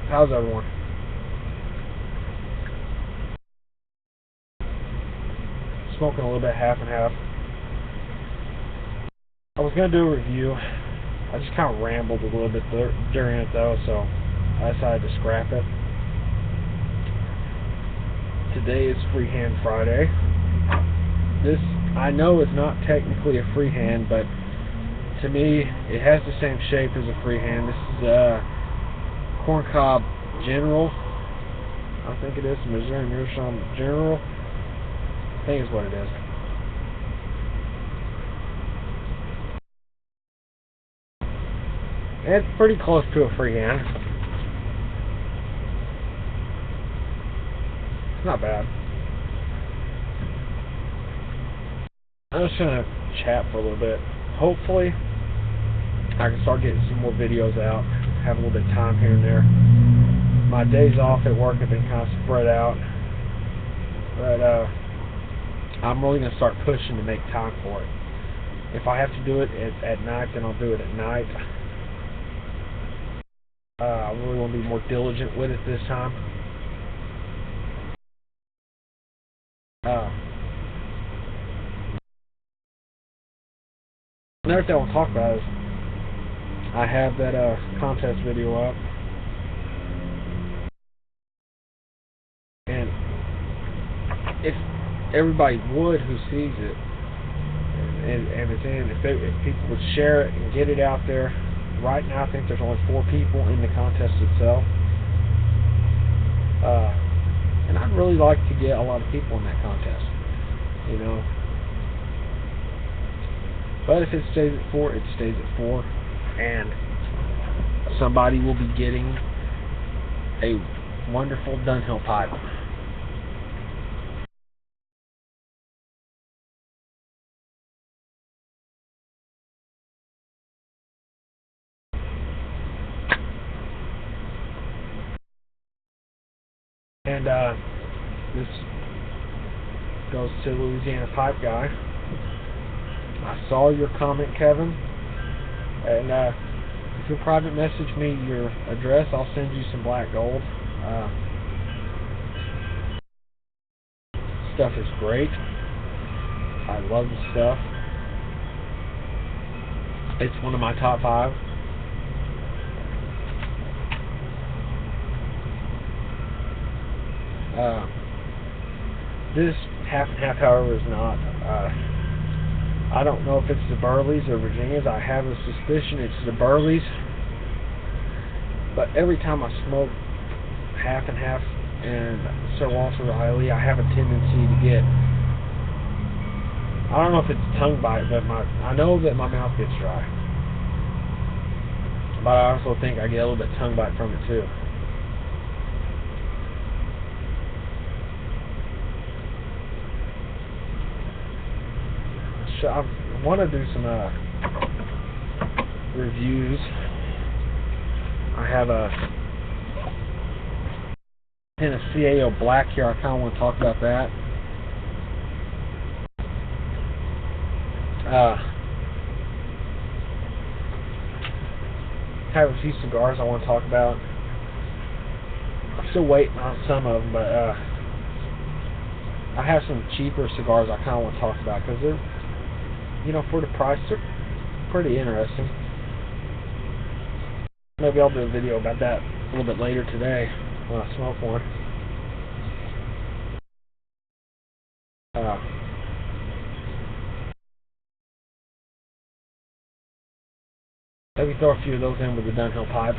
How's everyone? Smoking a little bit half and half. I was going to do a review. I just kind of rambled a little bit during it though, so I decided to scrap it. Today is Freehand Friday. This, I know, is not technically a freehand, but to me it has the same shape as a freehand. This is a corncob general. I think it is Missouri Meerschaum General. I think is what it is. It's pretty close to a freehand. It's not bad. I'm just gonna chat for a little bit. Hopefully, I can start getting some more videos out. Have a little bit of time here and there. My days off at work have been kind of spread out, but I'm really gonna start pushing to make time for it. If I have to do it at night, then I'll do it at night. I really want to be more diligent with it this time. Another thing I want to talk about is I have that contest video up, and if everybody would who sees it and it's in, if people would share it and get it out there. Right now, I think there's only 4 people in the contest itself, and I'd really like to get a lot of people in that contest, you know. But if it stays at 4, it stays at 4, and somebody will be getting a wonderful Dunhill pipe. And this goes to Louisiana Pipe Guy. I saw your comment, Kevin, and if you private message me your address, I'll send you some black gold. Stuff is great. I love the stuff. It's one of my top 5. This half and half, however, is not. I don't know if it's the Burleys or Virginias. I have a suspicion it's the Burleys. But every time I smoke half and half and Sir Walter Riley, I have a tendency to get, I don't know if it's tongue bite, but I know that my mouth gets dry. But I also think I get a little bit tongue bite from it too. I want to do some reviews. I have a CAO Black here. I kind of want to talk about that. I have a few cigars I want to talk about. I'm still waiting on some of them, but I have some cheaper cigars I kind of want to talk about because they're, you know, for the price, they're pretty interesting. Maybe I'll do a video about that a little bit later today when I smoke one. Maybe throw a few of those in with the Dunhill pipes.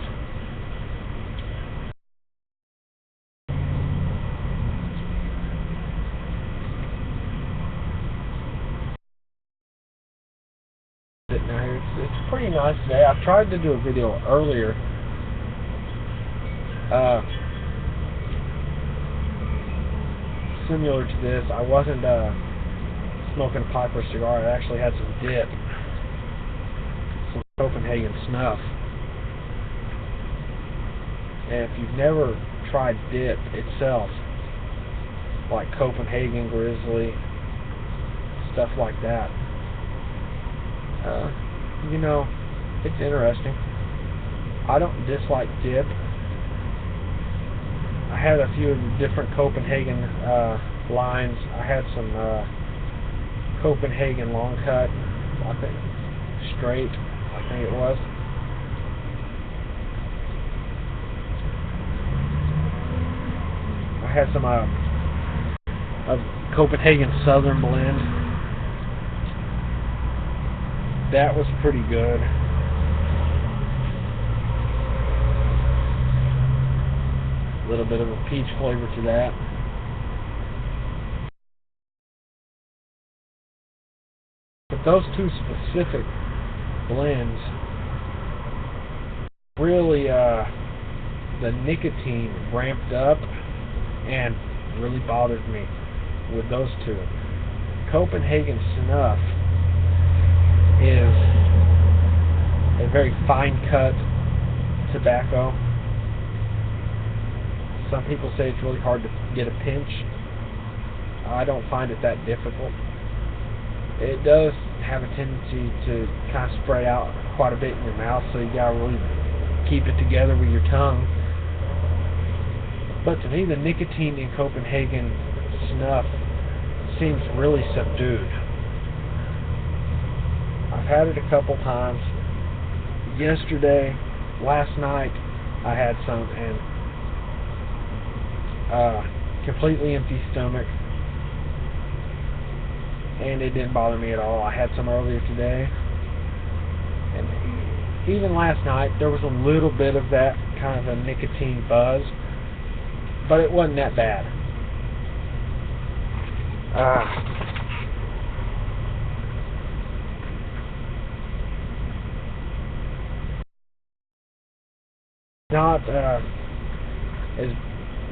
It's pretty nice today. I tried to do a video earlier. Similar to this. I wasn't smoking a pipe or cigar. I actually had some dip. Some Copenhagen snuff. And if you've never tried dip itself, like Copenhagen Grizzly, stuff like that, you know, it's interesting. I don't dislike dip, had a few different Copenhagen lines. I had some Copenhagen long cut, I think straight, I think it was. I had some of Copenhagen Southern blend. That was pretty good. A little bit of a peach flavor to that. But those two specific blends really, the nicotine ramped up and really bothered me with those two. Copenhagen Snuff is a very fine cut tobacco. Some people say it's really hard to get a pinch. I don't find it that difficult. It does have a tendency to kind of spread out quite a bit in your mouth, so you gotta really keep it together with your tongue. But to me, the nicotine in Copenhagen Snuff seems really subdued. I've had it a couple times. Yesterday, last night, I had some, and completely empty stomach, and it didn't bother me at all. I had some earlier today, and even last night there was a little bit of that kind of a nicotine buzz, but it wasn't that bad. Not as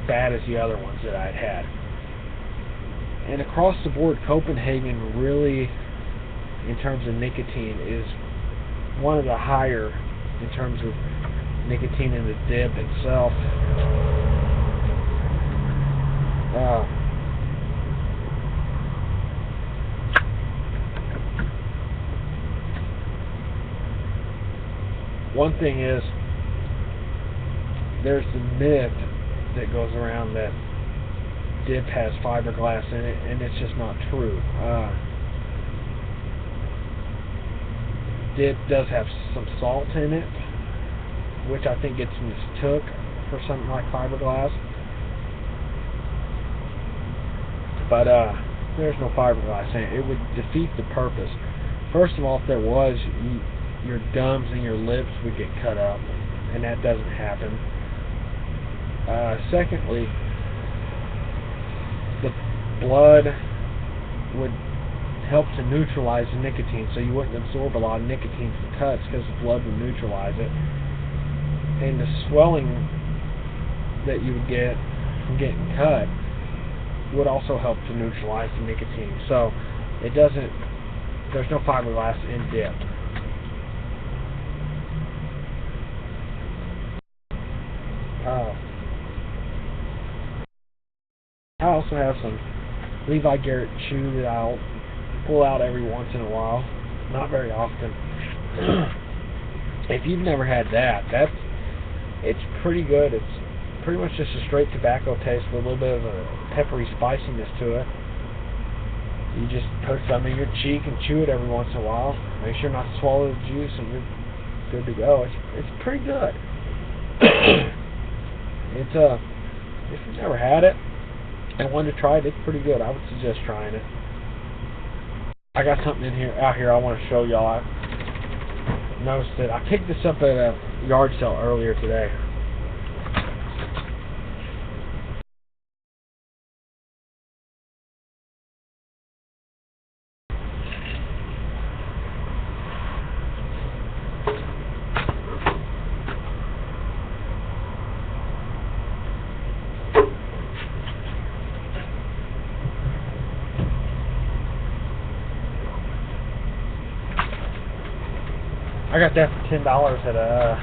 bad as the other ones that I'd had. And across the board, Copenhagen really, in terms of nicotine, is one of the higher in terms of nicotine in the dip itself. One thing is, there's the myth that goes around that dip has fiberglass in it, and it's just not true. Dip does have some salt in it, which I think gets mistook for something like fiberglass. But there's no fiberglass in it. It would defeat the purpose. First of all, if there was, your gums and your lips would get cut up, and that doesn't happen. Secondly, the blood would help to neutralize the nicotine, so you wouldn't absorb a lot of nicotine from cuts because the blood would neutralize it. And the swelling that you would get from getting cut would also help to neutralize the nicotine. So it doesn't, there's no fiberglass in dip. I also have some Levi Garrett chew that I'll pull out every once in a while, not very often. If you've never had that, it's pretty good. It's pretty much just a straight tobacco taste with a little bit of a peppery spiciness to it. You just put some in your cheek and chew it every once in a while. Make sure not to swallow the juice, and you're good to go. It's pretty good. It's if you've never had it and wanted to try it, it's pretty good. I would suggest trying it. I got something out here I want to show y'all. I noticed that I picked this up at a yard sale earlier today. I got that for $10 at a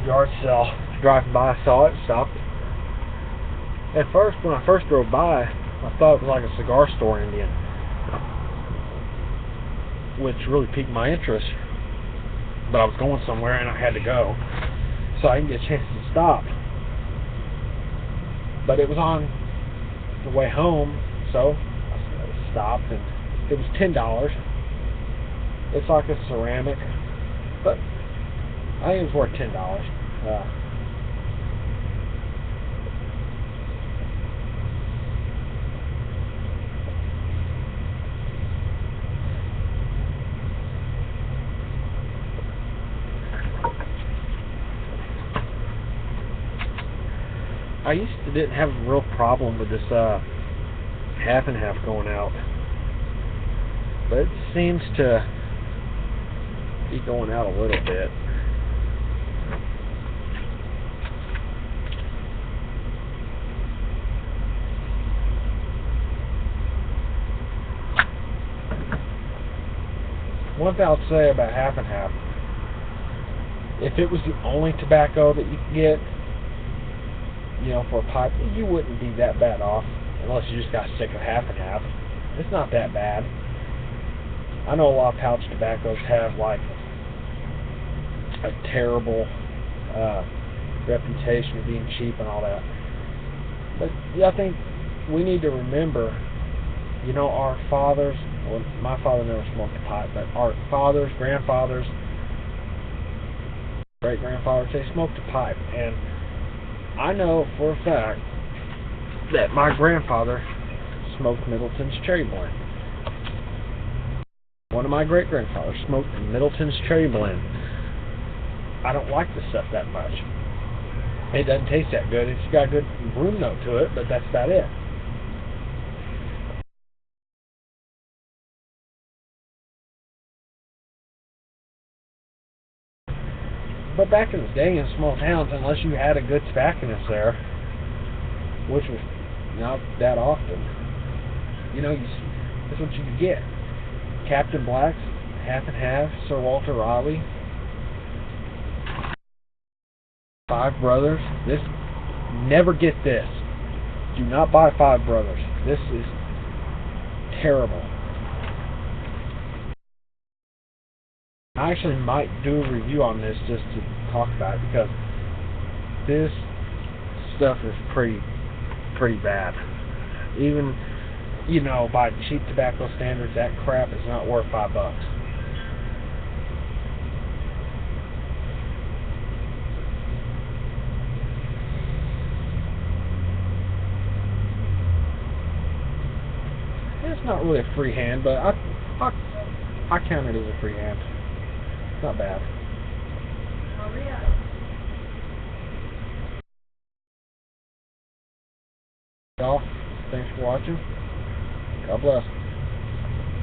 yard sale. Driving by, I saw it, stopped. At first, when I first drove by, I thought it was like a cigar store Indian, which really piqued my interest. But I was going somewhere and I had to go, so I didn't get a chance to stop. But it was on the way home, so I stopped, and it was $10. It's like a ceramic, but I think it was worth $10. I didn't have a real problem with this half and half going out, but it seems to be going out a little bit. One thing I'll say about half and half, if it was the only tobacco that you could get, you know, for a pipe, you wouldn't be that bad off, unless you just got sick of half and half. It's not that bad. I know a lot of pouch tobaccos have like a terrible reputation of being cheap and all that, but yeah, I think we need to remember, you know, our fathers, well, my father never smoked a pipe, but our fathers, grandfathers, great-grandfathers, they smoked a pipe. And I know for a fact that my grandfather smoked Middleton's Cherry Blend. One of my great-grandfathers smoked Middleton's Cherry Blend. I don't like the stuff that much. It doesn't taste that good. It's got a good room note to it, but that's about it. But back in the day in small towns, unless you had a good tobacconist there, which was not that often, you know, that's what you could get. Captain Black's, half and half, Sir Walter Raleigh, Five Brothers. Never get this. Do not buy Five Brothers. This is terrible. I actually might do a review on this just to talk about it, because this stuff is pretty bad. Even, you know, by cheap tobacco standards, that crap is not worth $5. It's not really a freehand, but I count it as a freehand. Not bad. Y'all, thanks for watching. God bless.